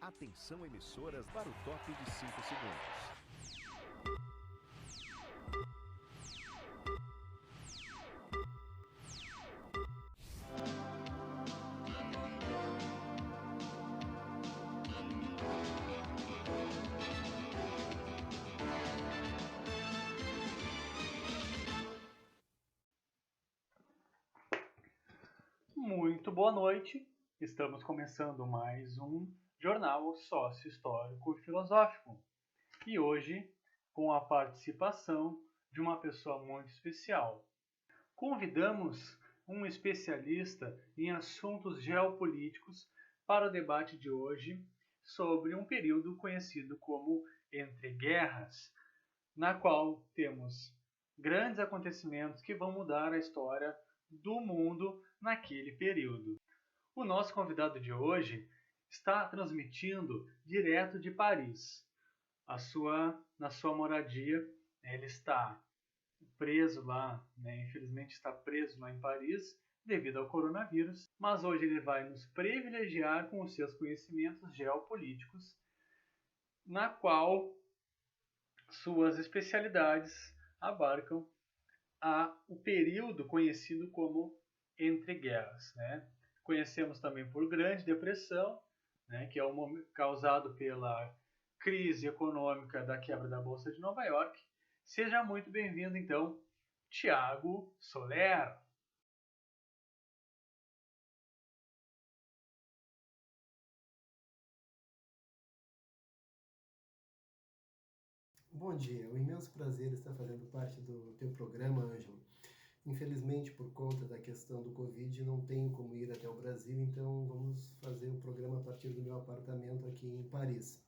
Atenção emissoras para o top de 5 segundos. Muito boa noite, estamos começando mais um Jornal Sócio-Histórico e Filosófico. E hoje, com a participação de uma pessoa muito especial. Convidamos um especialista em assuntos geopolíticos para o debate de hoje sobre um período conhecido como Entre Guerras, na qual temos grandes acontecimentos que vão mudar a história do mundo naquele período. O nosso convidado de hoje está transmitindo direto de Paris. Na sua moradia, ele está preso lá, infelizmente está preso lá em Paris devido ao coronavírus, mas hoje ele vai nos privilegiar com os seus conhecimentos geopolíticos, na qual suas especialidades abarcam o período conhecido como Entre Guerras. Conhecemos também por Grande Depressão, que é o momento causado pela crise econômica da quebra da Bolsa de Nova York. Seja muito bem-vindo, então, Tiago Soler. Bom dia, é um imenso prazer estar fazendo parte do teu programa, Ângelo. Infelizmente, por conta da questão do Covid, não tenho como ir até o Brasil, então vamos fazer o programa a partir do meu apartamento aqui em Paris.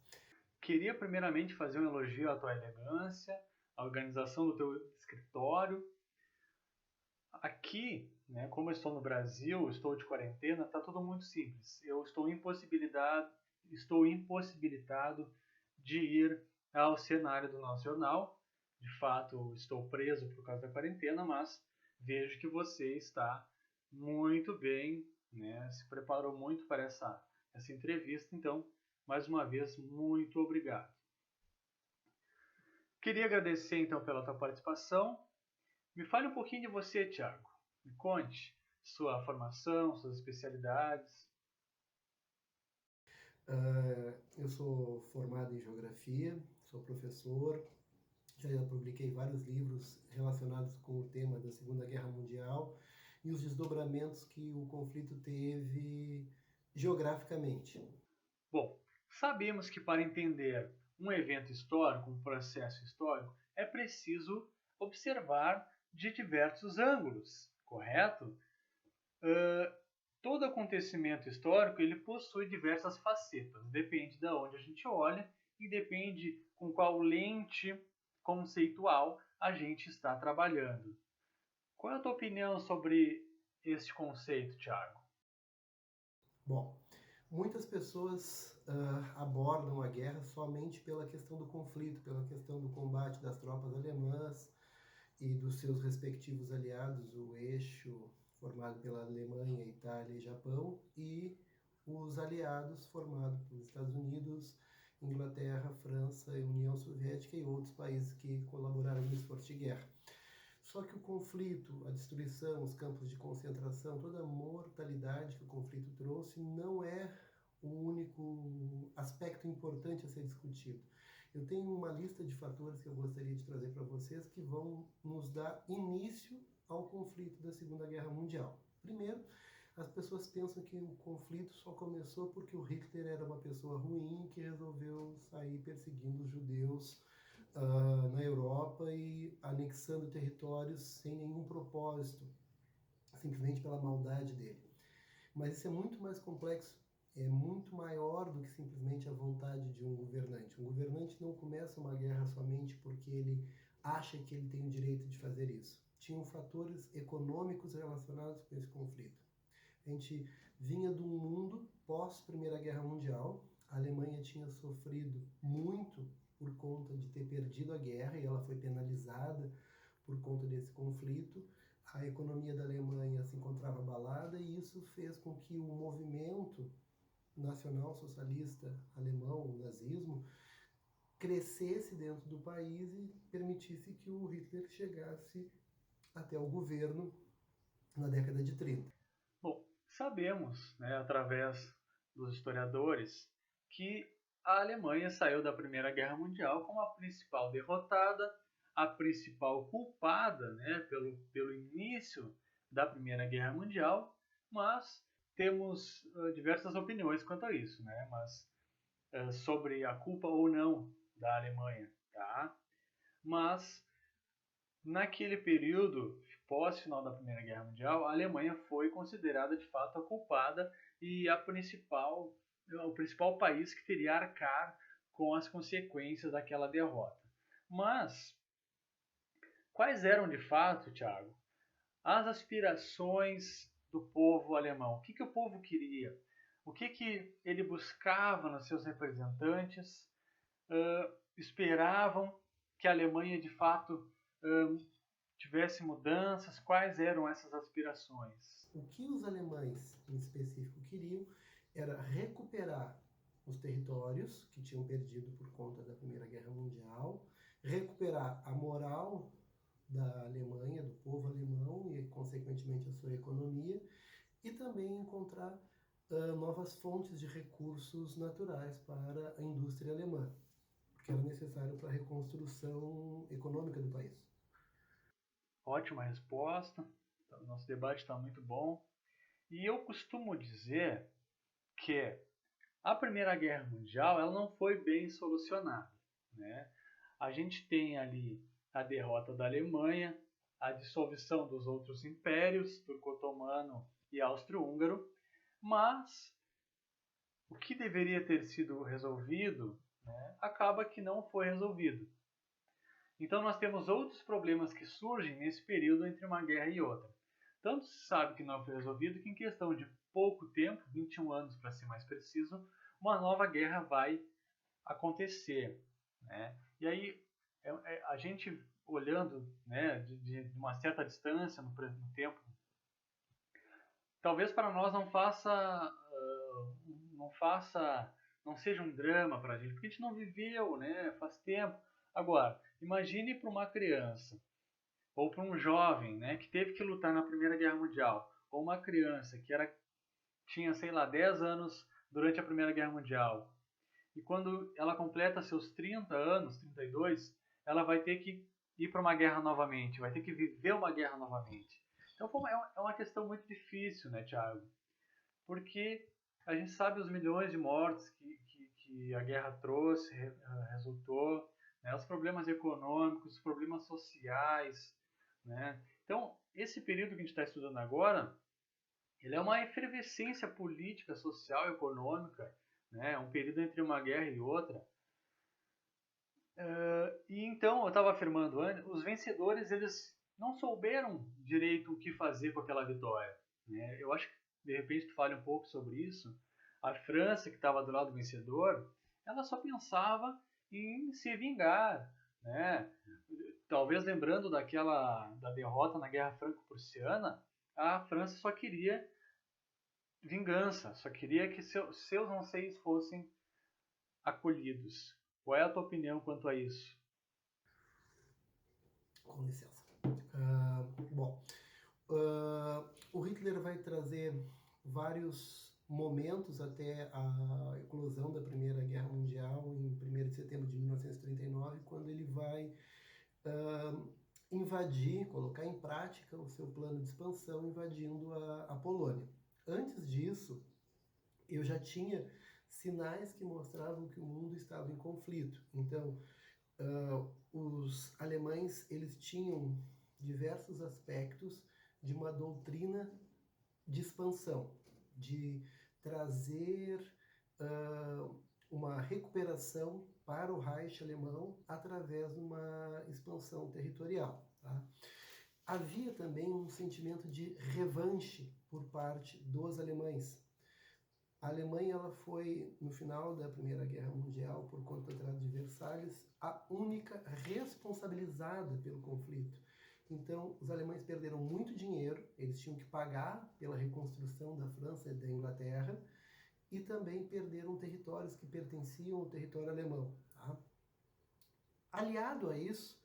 Queria primeiramente fazer um elogio à tua elegância, à organização do teu escritório. Aqui, como eu estou no Brasil, estou de quarentena, está tudo muito simples. Eu estou impossibilitado de ir ao cenário do nosso jornal. De fato, estou preso por causa da quarentena, mas vejo que você está muito bem, se preparou muito para essa entrevista. Então, mais uma vez, muito obrigado. Queria agradecer, então, pela tua participação. Me fale um pouquinho de você, Tiago. Me conte sua formação, suas especialidades. Eu sou formado em Geografia, sou professor, já publiquei vários livros relacionados com o tema da Segunda Guerra Mundial e os desdobramentos que o conflito teve geograficamente. Bom, sabemos que para entender um evento histórico, um processo histórico, é preciso observar de diversos ângulos, correto? Todo acontecimento histórico ele possui diversas facetas, depende de onde a gente olha e depende com qual lente conceitual a gente está trabalhando. Qual é a tua opinião sobre este conceito, Tiago? Bom, muitas pessoas abordam a guerra somente pela questão do conflito, pela questão do combate das tropas alemãs e dos seus respectivos aliados, o eixo formado pela Alemanha, Itália e Japão, e os aliados formados pelos Estados Unidos, Inglaterra, França, União Soviética e outros países que colaboraram no esforço de guerra. Só que o conflito, a destruição, os campos de concentração, toda a mortalidade que o conflito trouxe não é o único aspecto importante a ser discutido. Eu tenho uma lista de fatores que eu gostaria de trazer para vocês que vão nos dar início ao conflito da Segunda Guerra Mundial. Primeiro, as pessoas pensam que o conflito só começou porque o Hitler era uma pessoa ruim que resolveu sair perseguindo os judeus na Europa e anexando territórios sem nenhum propósito, simplesmente pela maldade dele. Mas isso é muito mais complexo, é muito maior do que simplesmente a vontade de um governante. Um governante não começa uma guerra somente porque ele acha que ele tem o direito de fazer isso. Tinham fatores econômicos relacionados com esse conflito. A gente vinha de um mundo pós-Primeira Guerra Mundial, a Alemanha tinha sofrido muito por conta de ter perdido a guerra e ela foi penalizada por conta desse conflito. A economia da Alemanha se encontrava abalada e isso fez com que o movimento nacional-socialista alemão, o nazismo, crescesse dentro do país e permitisse que o Hitler chegasse até o governo na década de 30. Bom, sabemos, né, através dos historiadores, que a Alemanha saiu da Primeira Guerra Mundial como a principal derrotada, a principal culpada, né, pelo início da Primeira Guerra Mundial, mas temos diversas opiniões quanto a isso, né, mas sobre a culpa ou não da Alemanha, tá? Mas naquele período pós-final da Primeira Guerra Mundial, a Alemanha foi considerada de fato a culpada e o principal país que teria a arcar com as consequências daquela derrota. Mas quais eram de fato, Thiago, as aspirações do povo alemão? O que o povo queria? O que ele buscava nos seus representantes? Esperavam que a Alemanha de fato tivesse mudanças? Quais eram essas aspirações? O que os alemães, em específico, queriam era recuperar os territórios que tinham perdido por conta da Primeira Guerra Mundial, recuperar a moral da Alemanha, do povo alemão e, consequentemente, a sua economia, e também encontrar novas fontes de recursos naturais para a indústria alemã, que era necessário para a reconstrução econômica do país. Ótima resposta. Nosso debate está muito bom. E eu costumo dizer que a Primeira Guerra Mundial ela não foi bem solucionada, né? A gente tem ali a derrota da Alemanha, a dissolução dos outros impérios, turco-otomano e austro-húngaro, mas o que deveria ter sido resolvido, né, acaba que não foi resolvido. Então nós temos outros problemas que surgem nesse período entre uma guerra e outra. Tanto se sabe que não foi resolvido que em questão de pouco tempo, 21 anos para ser mais preciso, uma nova guerra vai acontecer, né? E aí a gente olhando, né, de uma certa distância no tempo, talvez para nós não seja um drama para a gente, porque a gente não viveu, né, faz tempo. Agora, imagine para uma criança ou para um jovem, né, que teve que lutar na Primeira Guerra Mundial, ou uma criança que tinha, sei lá, 10 anos durante a Primeira Guerra Mundial. E quando ela completa seus 30 anos, 32, ela vai ter que ir para uma guerra novamente, vai ter que viver uma guerra novamente. Então é uma questão muito difícil, né, Thiago? Porque a gente sabe os milhões de mortes que a guerra trouxe, resultou, né, os problemas econômicos, os problemas sociais, né? Então, esse período que a gente está estudando agora, ele é uma efervescência política, social e econômica, né? Um período entre uma guerra e outra. E então, eu estava afirmando antes, os vencedores eles não souberam direito o que fazer com aquela vitória, né? Eu acho que, de repente, tu fale um pouco sobre isso. A França, que estava do lado do vencedor, ela só pensava em se vingar, né? Talvez lembrando da derrota na Guerra Franco-Prussiana, a França só queria vingança, só queria que seus anseios fossem acolhidos. Qual é a tua opinião quanto a isso? Com licença. O Hitler vai trazer vários momentos até a eclosão da Primeira Guerra Mundial, em 1º de setembro de 1939, quando ele vai invadir, colocar em prática o seu plano de expansão, invadindo a Polônia. Antes disso, eu já tinha sinais que mostravam que o mundo estava em conflito. Então, os alemães eles tinham diversos aspectos de uma doutrina de expansão, de trazer uma recuperação para o Reich alemão através de uma expansão territorial. Tá? Havia também um sentimento de revanche por parte dos alemães. A Alemanha ela foi, no final da Primeira Guerra Mundial, por conta do Tratado de Versalhes, a única responsabilizada pelo conflito. Então, os alemães perderam muito dinheiro, eles tinham que pagar pela reconstrução da França e da Inglaterra, e também perderam territórios que pertenciam ao território alemão. Tá? Aliado a isso,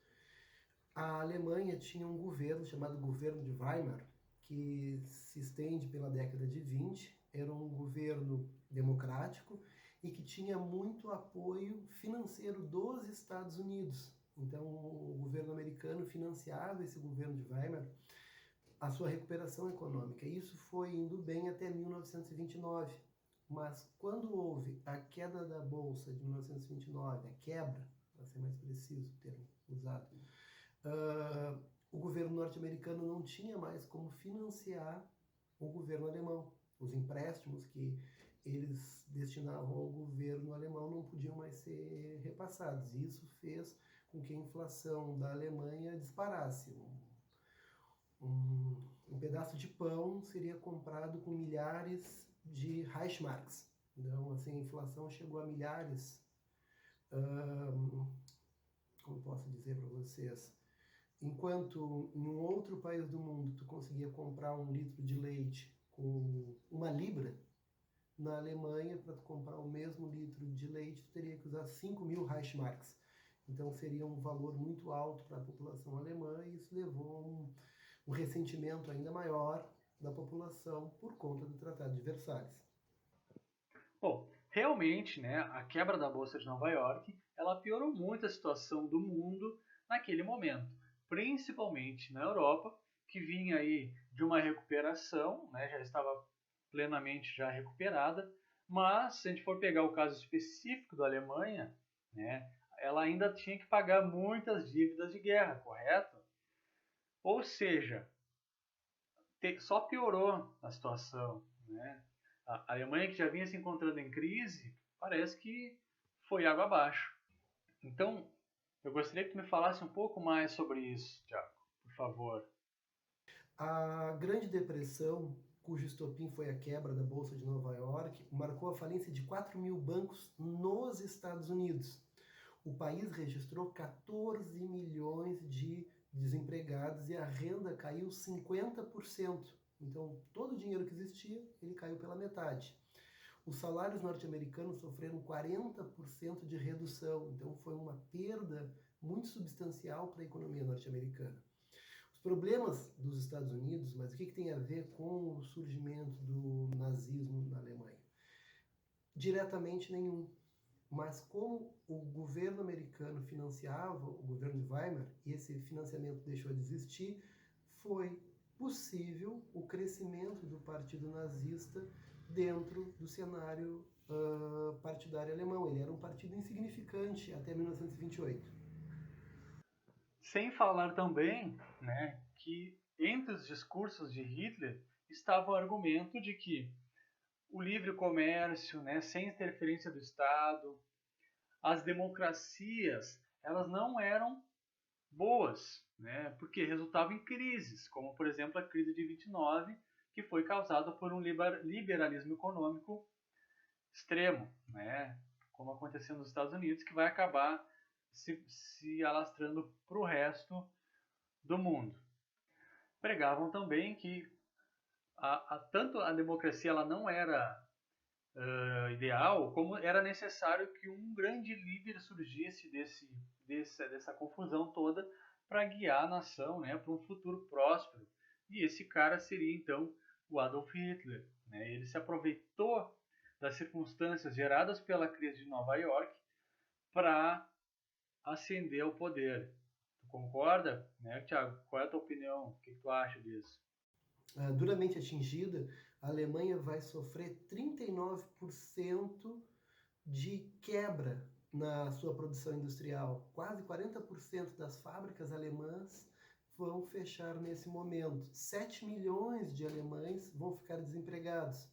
a Alemanha tinha um governo chamado Governo de Weimar, que se estende pela década de 20, era um governo democrático e que tinha muito apoio financeiro dos Estados Unidos. Então, o governo americano financiava esse governo de Weimar a sua recuperação econômica. Isso foi indo bem até 1929. Mas quando houve a queda da Bolsa de 1929, a quebra, para ser mais preciso o termo usado, o governo norte-americano não tinha mais como financiar o governo alemão. Os empréstimos que eles destinavam ao governo alemão não podiam mais ser repassados. Isso fez com que a inflação da Alemanha disparasse. Um pedaço de pão seria comprado com milhares de Reichsmarks. Então, assim, a inflação chegou a milhares. Como posso dizer para vocês? Enquanto em um outro país do mundo tu conseguia comprar um litro de leite com 1 libra, na Alemanha, para tu comprar o mesmo litro de leite, tu teria que usar 5.000 Reichsmarks. Então seria um valor muito alto para a população alemã e isso levou a um ressentimento ainda maior da população por conta do Tratado de Versalhes. Bom, realmente, né, a quebra da Bolsa de Nova York, ela piorou muito a situação do mundo naquele momento, principalmente na Europa, que vinha aí de uma recuperação, né, já estava plenamente já recuperada, mas se a gente for pegar o caso específico da Alemanha, né, ela ainda tinha que pagar muitas dívidas de guerra, correto? Ou seja, só piorou a situação, né? A Alemanha, que já vinha se encontrando em crise, parece que foi água abaixo. Então, eu gostaria que tu me falasse um pouco mais sobre isso, Tiago, por favor. A Grande Depressão, cujo estopim foi a quebra da Bolsa de Nova York, marcou a falência de 4.000 bancos nos Estados Unidos. O país registrou 14 milhões de desempregados e a renda caiu 50%. Então, todo o dinheiro que existia, ele caiu pela metade. Os salários norte-americanos sofreram 40% de redução, então foi uma perda muito substancial para a economia norte-americana. Os problemas dos Estados Unidos, mas o que tem a ver com o surgimento do nazismo na Alemanha? Diretamente nenhum. Mas como o governo americano financiava o governo de Weimar, e esse financiamento deixou de existir, foi possível o crescimento do partido nazista dentro do cenário partidário alemão. Ele era um partido insignificante até 1928. Sem falar também, né, que entre os discursos de Hitler estava o argumento de que o livre comércio, né, sem interferência do Estado, as democracias, elas não eram boas, né, porque resultavam em crises, como por exemplo a crise de 29, que foi causada por um liberalismo econômico extremo, né, como aconteceu nos Estados Unidos, que vai acabar se alastrando para o resto do mundo. Pregavam também que tanto a democracia ela não era ideal, como era necessário que um grande líder surgisse dessa confusão toda para guiar a nação, né, para um futuro próspero. E esse cara seria então o Adolf Hitler, né? Ele se aproveitou das circunstâncias geradas pela crise de Nova York para ascender ao poder. Tu concorda, né, Thiago? Qual é a tua opinião? O que tu acha disso? Duramente atingida, a Alemanha vai sofrer 39% de quebra na sua produção industrial. Quase 40% das fábricas alemãs vão fechar nesse momento. 7 milhões de alemães vão ficar desempregados.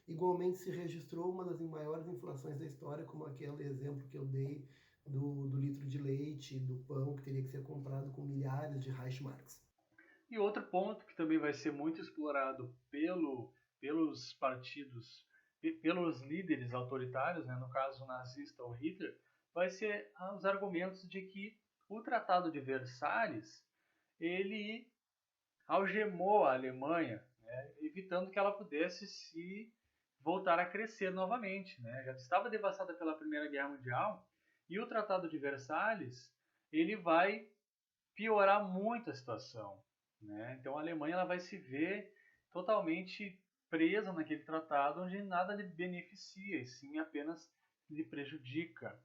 Igualmente se registrou uma das maiores inflações da história, como aquele exemplo que eu dei do litro de leite, do pão que teria que ser comprado com milhares de Reichsmarks. E outro ponto que também vai ser muito explorado pelos partidos, pelos líderes autoritários, né, no caso o nazista ou Hitler, vai ser os argumentos de que o Tratado de Versalhes ele algemou a Alemanha, né, evitando que ela pudesse se voltar a crescer novamente, né? Já estava devastada pela Primeira Guerra Mundial e o Tratado de Versalhes ele vai piorar muito a situação, né? Então a Alemanha ela vai se ver totalmente presa naquele tratado onde nada lhe beneficia e sim apenas lhe prejudica.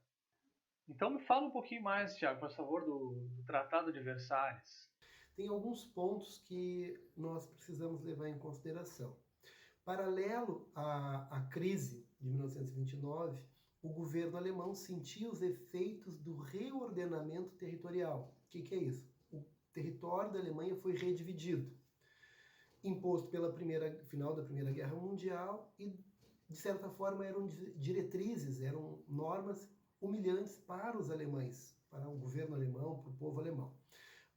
Então me fala um pouquinho mais, Tiago, por favor, do Tratado de Versalhes. Tem alguns pontos que nós precisamos levar em consideração. Paralelo à crise de 1929, o governo alemão sentia os efeitos do reordenamento territorial. O que é isso? O território da Alemanha foi redividido, imposto pela final da Primeira Guerra Mundial e, de certa forma, eram diretrizes, eram normas humilhantes para os alemães, para o governo alemão, para o povo alemão.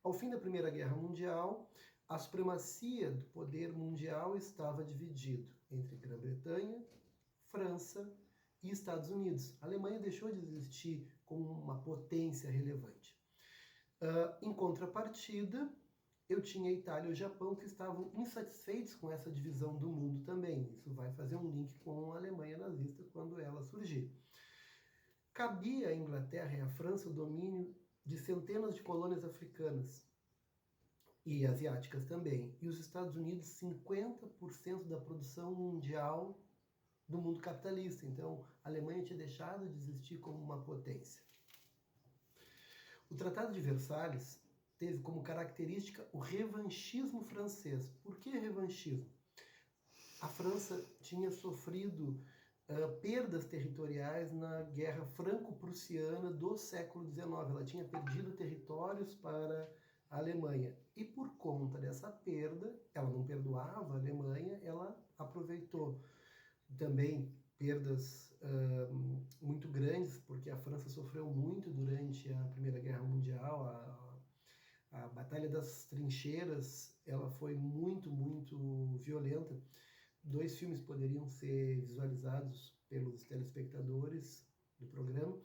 Ao fim da Primeira Guerra Mundial, a supremacia do poder mundial estava dividido entre Grã-Bretanha, França e Estados Unidos. A Alemanha deixou de existir como uma potência relevante. Em contrapartida, eu tinha a Itália e o Japão que estavam insatisfeitos com essa divisão do mundo também. Isso vai fazer um link com a Alemanha nazista quando ela surgir. Cabia à Inglaterra e à França o domínio de centenas de colônias africanas e asiáticas também. E os Estados Unidos, 50% da produção mundial do mundo capitalista. Então, a Alemanha tinha deixado de existir como uma potência. O Tratado de Versalhes teve como característica o revanchismo francês. Por que revanchismo? A França tinha sofrido perdas territoriais na Guerra Franco-Prussiana do século XIX. Ela tinha perdido territórios para a Alemanha. E por conta dessa perda, ela não perdoava a Alemanha, ela aproveitou também perdas muito grandes, porque a França sofreu muito durante a Primeira Guerra Mundial. A Batalha das Trincheiras, ela foi muito, muito violenta. 2 filmes poderiam ser visualizados pelos telespectadores do programa,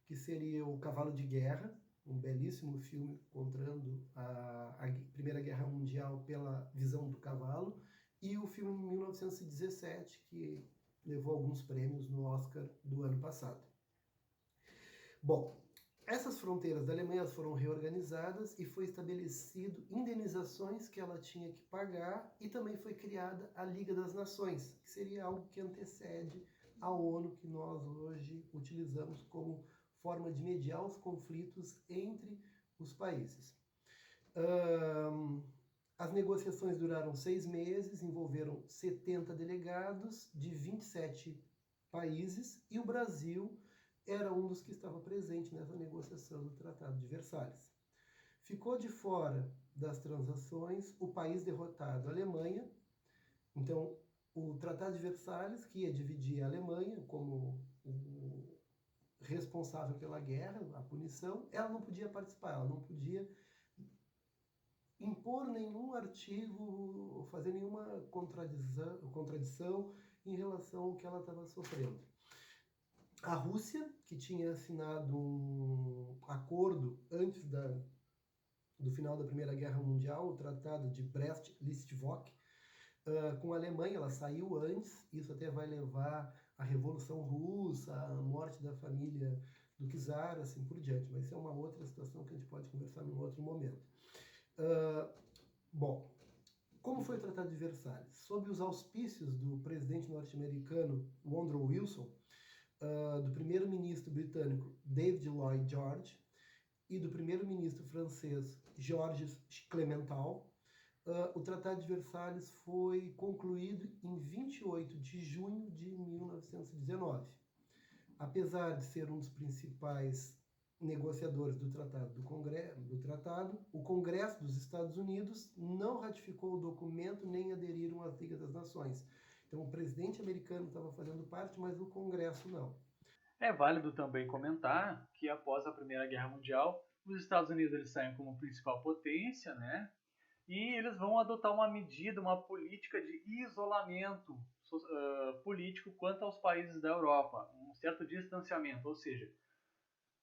que seria o Cavalo de Guerra, um belíssimo filme contando a Primeira Guerra Mundial pela visão do cavalo, e o filme 1917, que levou alguns prêmios no Oscar do ano passado. Bom, essas fronteiras da Alemanha foram reorganizadas e foi estabelecido indenizações que ela tinha que pagar, e também foi criada a Liga das Nações, que seria algo que antecede a ONU, que nós hoje utilizamos como forma de mediar os conflitos entre os países. As negociações duraram 6 meses, envolveram 70 delegados de 27 países, e o Brasil era um dos que estava presente nessa negociação do Tratado de Versalhes. Ficou de fora das transações o país derrotado, a Alemanha. Então, o Tratado de Versalhes, que ia dividir a Alemanha como o responsável pela guerra, a punição, ela não podia participar, ela não podia impor nenhum artigo, fazer nenhuma contradição em relação ao que ela estava sofrendo. A Rússia, que tinha assinado um acordo antes do final da Primeira Guerra Mundial, o Tratado de Brest-Litovsk, com a Alemanha, ela saiu antes. Isso até vai levar à Revolução Russa, à morte da família do czar, assim por diante. Mas isso é uma outra situação que a gente pode conversar em outro momento. Bom, como foi o Tratado de Versalhes? Sob os auspícios do presidente norte-americano Woodrow Wilson, do primeiro-ministro britânico David Lloyd George e do primeiro-ministro francês Georges Clemenceau, o Tratado de Versalhes foi concluído em 28 de junho de 1919. Apesar de ser um dos principais negociadores do tratado, o Congresso dos Estados Unidos não ratificou o documento nem aderiram às Ligas das Nações. Então, o presidente americano estava fazendo parte, mas o Congresso não. É válido também comentar que após a Primeira Guerra Mundial, os Estados Unidos eles saem como principal potência, né? E eles vão adotar uma medida, uma política de isolamento político quanto aos países da Europa, um certo distanciamento, ou seja,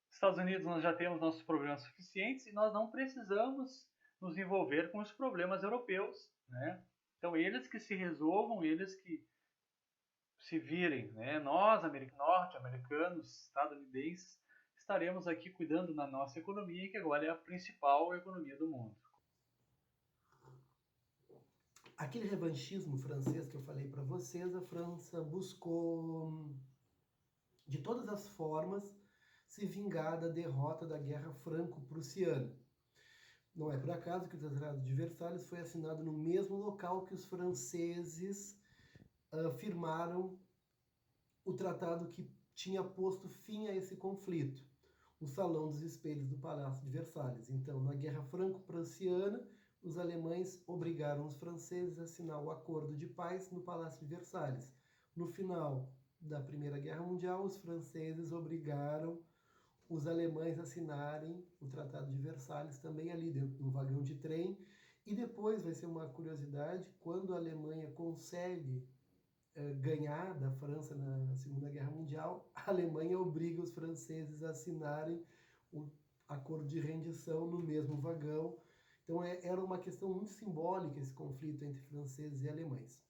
Estados Unidos nós já temos nossos problemas suficientes e nós não precisamos nos envolver com os problemas europeus, né? Então eles que se resolvam, eles que se virem, né? Nós, norte-americanos, estadunidenses, estaremos aqui cuidando da nossa economia, que agora é a principal economia do mundo. Aquele revanchismo francês que eu falei para vocês, a França buscou, de todas as formas, se vingar da derrota da Guerra Franco-Prussiana. Não é por acaso que o Tratado de Versalhes foi assinado no mesmo local que os franceses firmaram o tratado que tinha posto fim a esse conflito, o Salão dos Espelhos do Palácio de Versalhes. Então, na Guerra Franco-Prussiana, os alemães obrigaram os franceses a assinar o Acordo de Paz no Palácio de Versalhes. No final da Primeira Guerra Mundial, os franceses obrigaram os alemães a assinarem o Tratado de Versalhes também ali dentro de um vagão de trem. E depois vai ser uma curiosidade, quando a Alemanha consegue ganhar da França na Segunda Guerra Mundial, a Alemanha obriga os franceses a assinarem o acordo de rendição no mesmo vagão. Então era uma questão muito simbólica esse conflito entre franceses e alemães.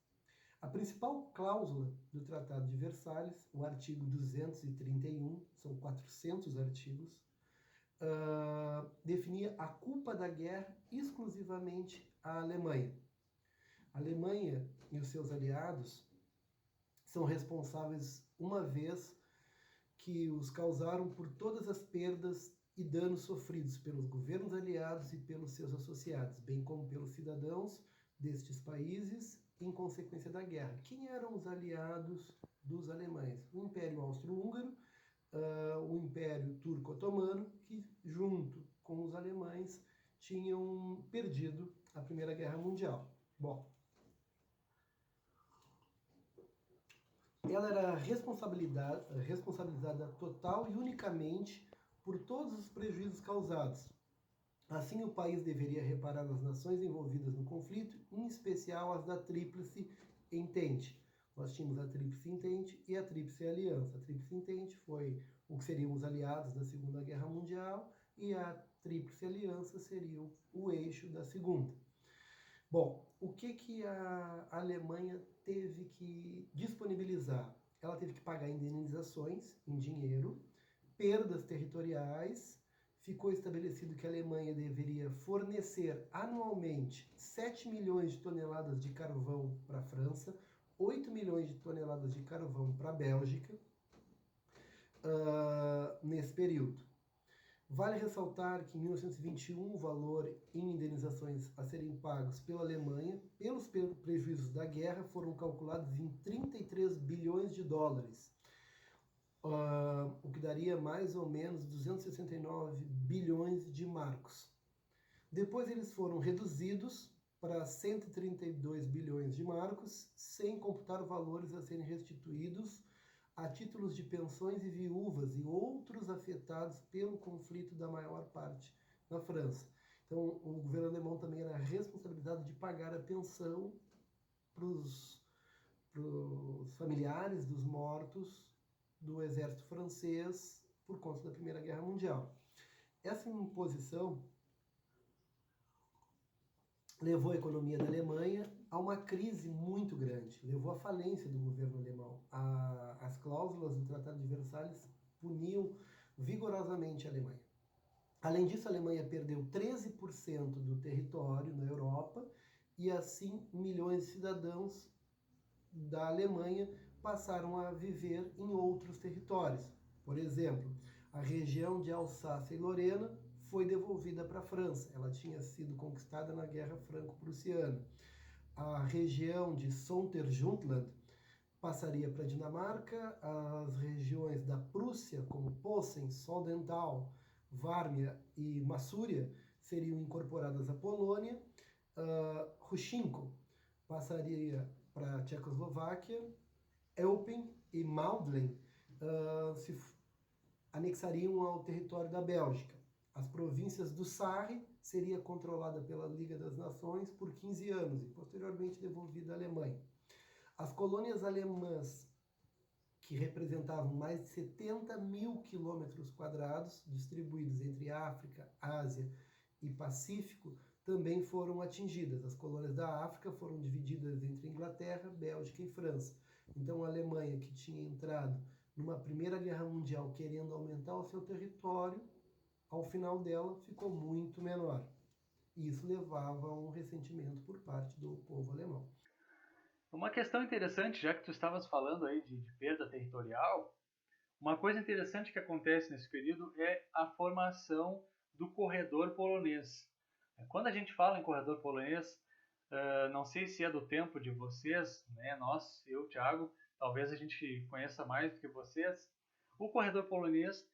A principal cláusula do Tratado de Versalhes, o artigo 231, são 400 artigos, definia a culpa da guerra exclusivamente à Alemanha. A Alemanha e os seus aliados são responsáveis, uma vez que os causaram por todas as perdas e danos sofridos pelos governos aliados e pelos seus associados, bem como pelos cidadãos destes países em consequência da guerra. Quem eram os aliados dos alemães? O Império Austro-Húngaro, o Império Turco-Otomano, que junto com os alemães tinham perdido a Primeira Guerra Mundial. Bom, ela era responsabilizada total e unicamente por todos os prejuízos causados. Assim, o país deveria reparar as nações envolvidas no conflito, em especial as da Tríplice Entente. Nós tínhamos a Tríplice Entente e a Tríplice Aliança. A Tríplice Entente foi o que seriam os aliados da Segunda Guerra Mundial e a Tríplice Aliança seria o eixo da Segunda. Bom, o que a Alemanha teve que disponibilizar? Ela teve que pagar indenizações em dinheiro, perdas territoriais. Ficou estabelecido que a Alemanha deveria fornecer anualmente 7 milhões de toneladas de carvão para a França, 8 milhões de toneladas de carvão para a Bélgica, nesse período. Vale ressaltar que em 1921 o valor em indenizações a serem pagos pela Alemanha pelos prejuízos da guerra foram calculados em 33 bilhões de dólares, o que daria mais ou menos 269 bilhões de marcos. Depois eles foram reduzidos para 132 bilhões de marcos, sem computar valores a serem restituídos a títulos de pensões e viúvas e outros afetados pelo conflito da maior parte na França. Então, o governo alemão também era responsabilizado de pagar a pensão para os familiares dos mortos do exército francês por conta da Primeira Guerra Mundial. Essa imposição levou a economia da Alemanha a uma crise muito grande, levou à falência do governo alemão. As cláusulas do Tratado de Versalhes puniam vigorosamente a Alemanha. Além disso, a Alemanha perdeu 13% do território na Europa e assim milhões de cidadãos da Alemanha passaram a viver em outros territórios. Por exemplo, a região de Alsácia e Lorena foi devolvida para a França. Ela tinha sido conquistada na Guerra Franco-Prussiana. A região de Sonderjütland passaria para a Dinamarca. As regiões da Prússia, como Posen, Soldental, Vármia e Massúria, seriam incorporadas à Polônia. Ruszynko passaria para a Tchecoslováquia. Eupen e Maudlin se anexariam ao território da Bélgica. As províncias do Sarre seria controlada pela Liga das Nações por 15 anos e posteriormente devolvida à Alemanha. As colônias alemãs, que representavam mais de 70 mil quilômetros quadrados, distribuídos entre África, Ásia e Pacífico, também foram atingidas. As colônias da África foram divididas entre Inglaterra, Bélgica e França. Então, a Alemanha, que tinha entrado numa Primeira Guerra Mundial querendo aumentar o seu território, ao final dela ficou muito menor. E isso levava a um ressentimento por parte do povo alemão. Uma questão interessante, já que tu estavas falando aí de perda territorial, uma coisa interessante que acontece nesse período é a formação do corredor polonês. Quando a gente fala em corredor polonês, não sei se é do tempo de vocês, né? Nós, eu, Thiago, talvez a gente conheça mais do que vocês. O corredor polonês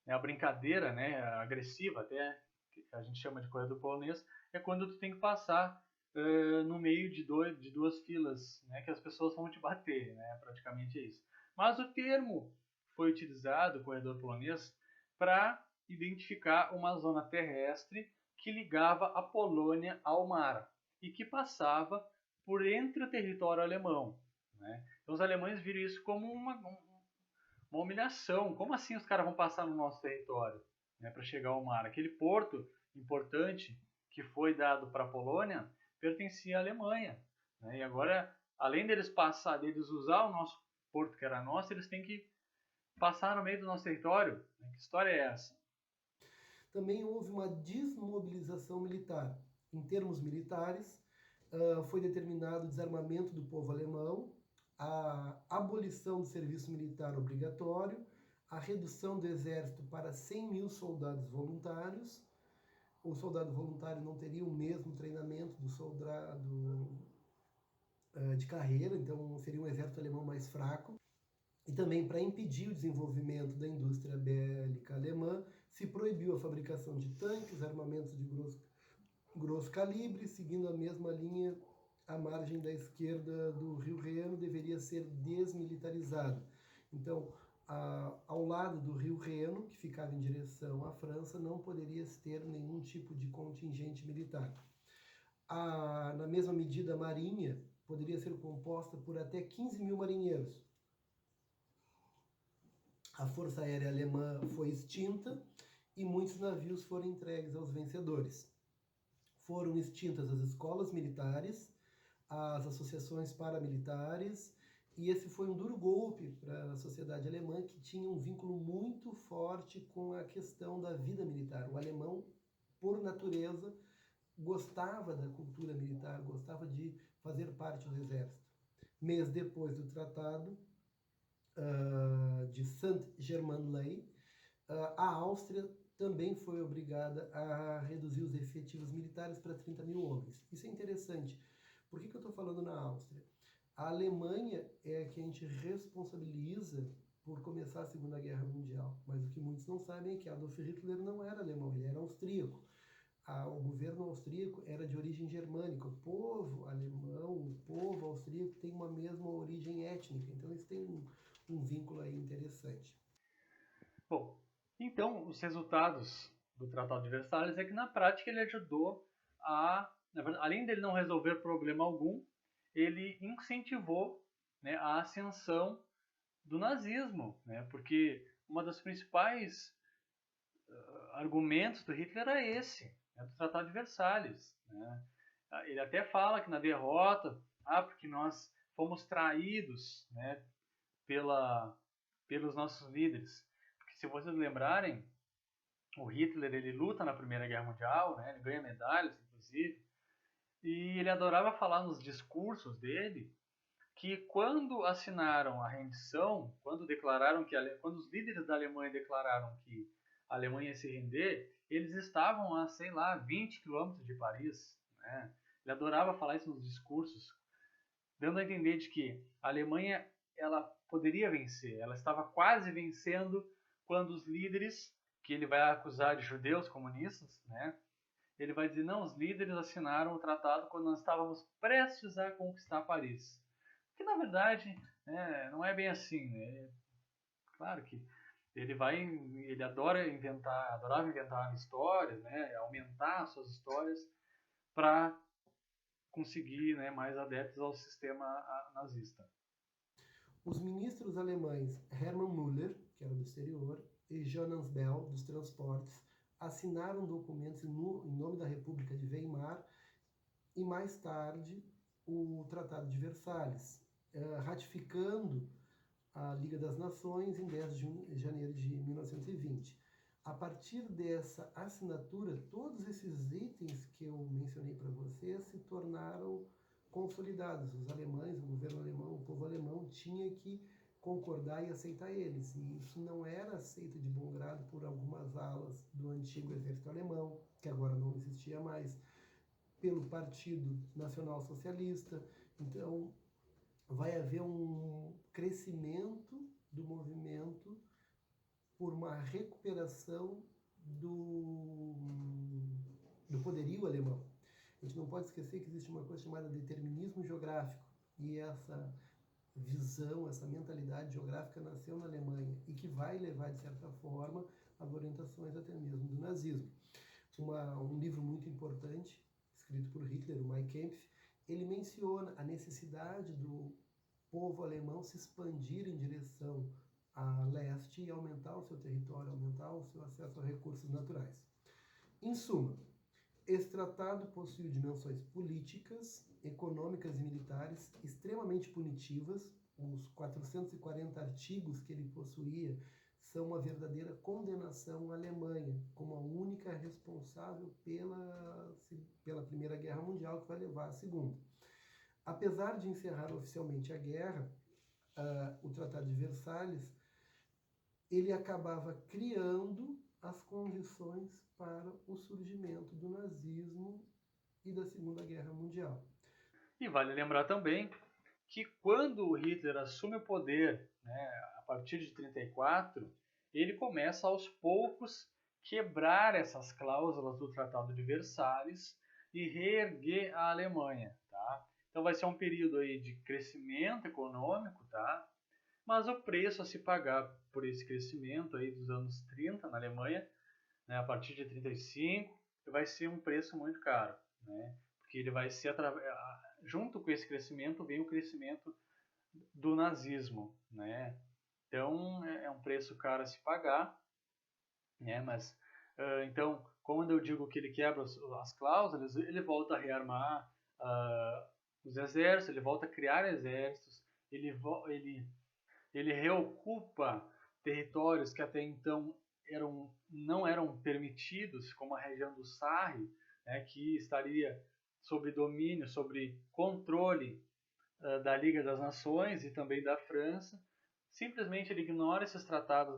é a brincadeira, né, agressiva até, que a gente chama de corredor polonês, é quando tu tem que passar no meio de duas filas, né, que as pessoas vão te bater, né, praticamente é isso. Mas o termo foi utilizado, o corredor polonês, para identificar uma zona terrestre que ligava a Polônia ao mar e que passava por entre o território alemão, né? Então os alemães viram isso como uma humilhação. Como assim os caras vão passar no nosso território, né, para chegar ao mar? Aquele porto importante que foi dado para a Polônia pertencia à Alemanha, né? E agora, além deles usar o nosso porto que era nosso, eles têm que passar no meio do nosso território. Que história é essa? Também houve uma desmobilização militar. Em termos militares, foi determinado o desarmamento do povo alemão, a abolição do serviço militar obrigatório, a redução do exército para 100 mil soldados voluntários. O soldado voluntário não teria o mesmo treinamento do soldado de carreira, então seria um exército alemão mais fraco. E também, para impedir o desenvolvimento da indústria bélica alemã, se proibiu a fabricação de tanques, armamentos de grosso calibre, seguindo a mesma linha. A margem da esquerda do Rio Reno deveria ser desmilitarizada. Então, ao lado do Rio Reno, que ficava em direção à França, não poderia ter nenhum tipo de contingente militar. Na mesma medida, a marinha poderia ser composta por até 15 mil marinheiros. A Força Aérea Alemã foi extinta e muitos navios foram entregues aos vencedores. Foram extintas as escolas militares, as associações paramilitares, e esse foi um duro golpe para a sociedade alemã, que tinha um vínculo muito forte com a questão da vida militar. O alemão, por natureza, gostava da cultura militar, gostava de fazer parte do exército. Mês depois do tratado de Saint-Germain-en-Laye, a Áustria também foi obrigada a reduzir os efetivos militares para 30 mil homens. Isso é interessante. Por que eu estou falando na Áustria? A Alemanha é a que a gente responsabiliza por começar a Segunda Guerra Mundial. Mas o que muitos não sabem é que Adolf Hitler não era alemão, ele era austríaco. O governo austríaco era de origem germânica. O povo alemão, o povo austríaco tem uma mesma origem étnica. Então eles têm um vínculo aí interessante. Bom, então os resultados do Tratado de Versalhes é que na prática ele ajudou além dele não resolver problema algum, ele incentivou, né, a ascensão do nazismo, né, porque uma das principais argumentos do Hitler era esse, né, do Tratado de Versalhes, né. Ele até fala que na derrota, porque nós fomos traídos, né, pelos nossos líderes. Porque se vocês lembrarem, o Hitler ele luta na Primeira Guerra Mundial, né, ele ganha medalhas, inclusive, e ele adorava falar nos discursos dele que quando assinaram a rendição, quando os líderes da Alemanha declararam que a Alemanha ia se render, eles estavam a, 20 quilômetros de Paris, né? Ele adorava falar isso nos discursos, dando a entender de que a Alemanha ela poderia vencer, ela estava quase vencendo quando os líderes, que ele vai acusar de judeus comunistas, né? Ele vai dizer, não, os líderes assinaram o tratado quando nós estávamos prestes a conquistar Paris. Que na verdade, né, não é bem assim, né? Claro que ele adorava inventar histórias, né, aumentar suas histórias para conseguir, né, mais adeptos ao sistema nazista. Os ministros alemães Hermann Müller, que era do exterior, e Johannes Bell, dos transportes, assinaram documentos em nome da República de Weimar e mais tarde o Tratado de Versalhes. ratificando a Liga das Nações em 10 de janeiro de 1920. A partir dessa assinatura, todos esses itens que eu mencionei para vocês se tornaram consolidados. Os alemães, o governo alemão, o povo alemão tinha que concordar e aceitar eles. E isso não era aceito de bom grado por algumas alas do antigo exército alemão, que agora não existia mais, pelo Partido Nacional Socialista. Então, vai haver um crescimento do movimento por uma recuperação do poderio alemão. A gente não pode esquecer que existe uma coisa chamada determinismo geográfico, e essa visão, essa mentalidade geográfica nasceu na Alemanha e que vai levar, de certa forma, às orientações até mesmo do nazismo. Um livro muito importante, escrito por Hitler, o Mein Kampf, ele menciona a necessidade do povo alemão se expandir em direção a leste e aumentar o seu território, aumentar o seu acesso a recursos naturais. Em suma, esse tratado possui dimensões políticas, econômicas e militares extremamente punitivas. Os 440 artigos que ele possuía são uma verdadeira condenação à Alemanha como a única responsável pela Primeira Guerra Mundial, que vai levar à Segunda. Apesar de encerrar oficialmente a guerra, o Tratado de Versalhes, ele acabava criando as condições para o surgimento do nazismo e da Segunda Guerra Mundial. E vale lembrar também que quando o Hitler assume o poder, né, a partir de 1934, ele começa aos poucos quebrar essas cláusulas do Tratado de Versalhes e reerguer a Alemanha, tá? Então vai ser um período aí de crescimento econômico, tá? Mas o preço a se pagar por esse crescimento aí dos anos 30 na Alemanha, né, a partir de 35, vai ser um preço muito caro, né? Porque ele vai ser junto com esse crescimento vem o crescimento do nazismo, né? Então é um preço caro a se pagar, né? Mas então, quando eu digo que ele quebra as cláusulas, ele volta a rearmar os exércitos, ele volta a criar exércitos, ele reocupa territórios que até então não eram permitidos, como a região do Sarre, né, que estaria sob domínio, sobre controle da Liga das Nações e também da França. Simplesmente ele ignora esses tratados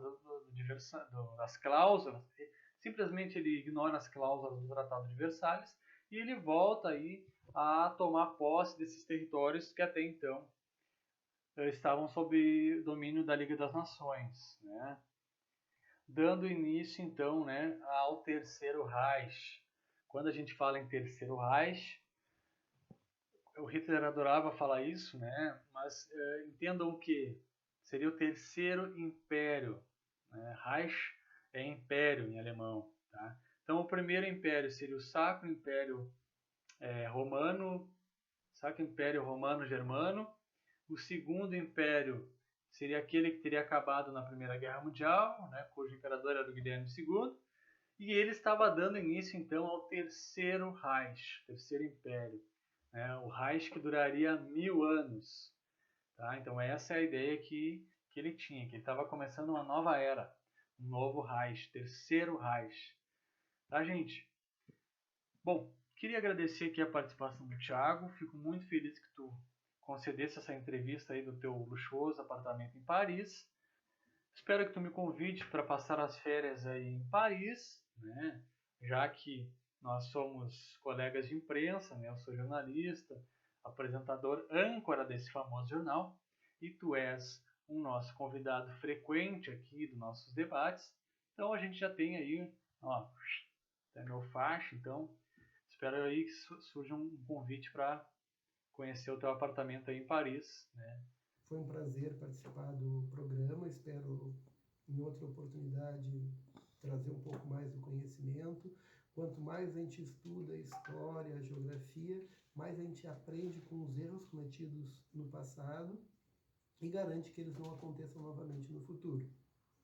das cláusulas, simplesmente ele ignora as cláusulas do Tratado de Versalhes e ele volta aí a tomar posse desses territórios que até então estavam sob domínio da Liga das Nações, né? Dando início então, né, ao Terceiro Reich. Quando a gente fala em Terceiro Reich, o Hitler adorava falar isso, né? Mas entendam que seria o Terceiro Império, né? Reich é império em alemão, tá? Então o primeiro império seria o Sacro Império Romano, Sacro Império Romano-Germano. O segundo império seria aquele que teria acabado na Primeira Guerra Mundial, né, cujo imperador era o Guilherme II, e ele estava dando início então ao Terceiro Reich, Terceiro Império, né, o Reich que duraria 1000 anos. Tá? Então essa é a ideia que ele tinha, que ele estava começando uma nova era, um novo Reich, Terceiro Reich. Tá, gente? Bom, queria agradecer aqui a participação do Thiago, fico muito feliz que tu concedesse essa entrevista aí do teu luxuoso apartamento em Paris. Espero que tu me convide para passar as férias aí em Paris, né? Já que nós somos colegas de imprensa, né? Eu sou jornalista, apresentador, âncora desse famoso jornal, e tu és um nosso convidado frequente aqui dos nossos debates. Então a gente já tem aí, ó, até meu faixa, então espero aí que surja um convite para conhecer o teu apartamento aí em Paris, né? Foi um prazer participar do programa, espero em outra oportunidade trazer um pouco mais do conhecimento. Quanto mais a gente estuda a história, a geografia, mais a gente aprende com os erros cometidos no passado e garante que eles não aconteçam novamente no futuro.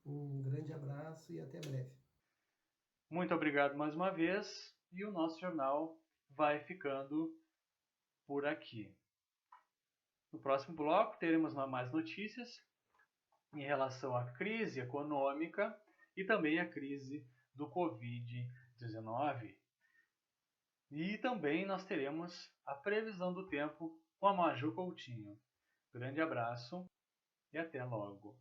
Um grande abraço e até breve. Muito obrigado mais uma vez, e o nosso jornal vai ficando por aqui. No próximo bloco teremos mais notícias em relação à crise econômica e também à crise do Covid-19. E também nós teremos a previsão do tempo com a Maju Coutinho. Grande abraço e até logo!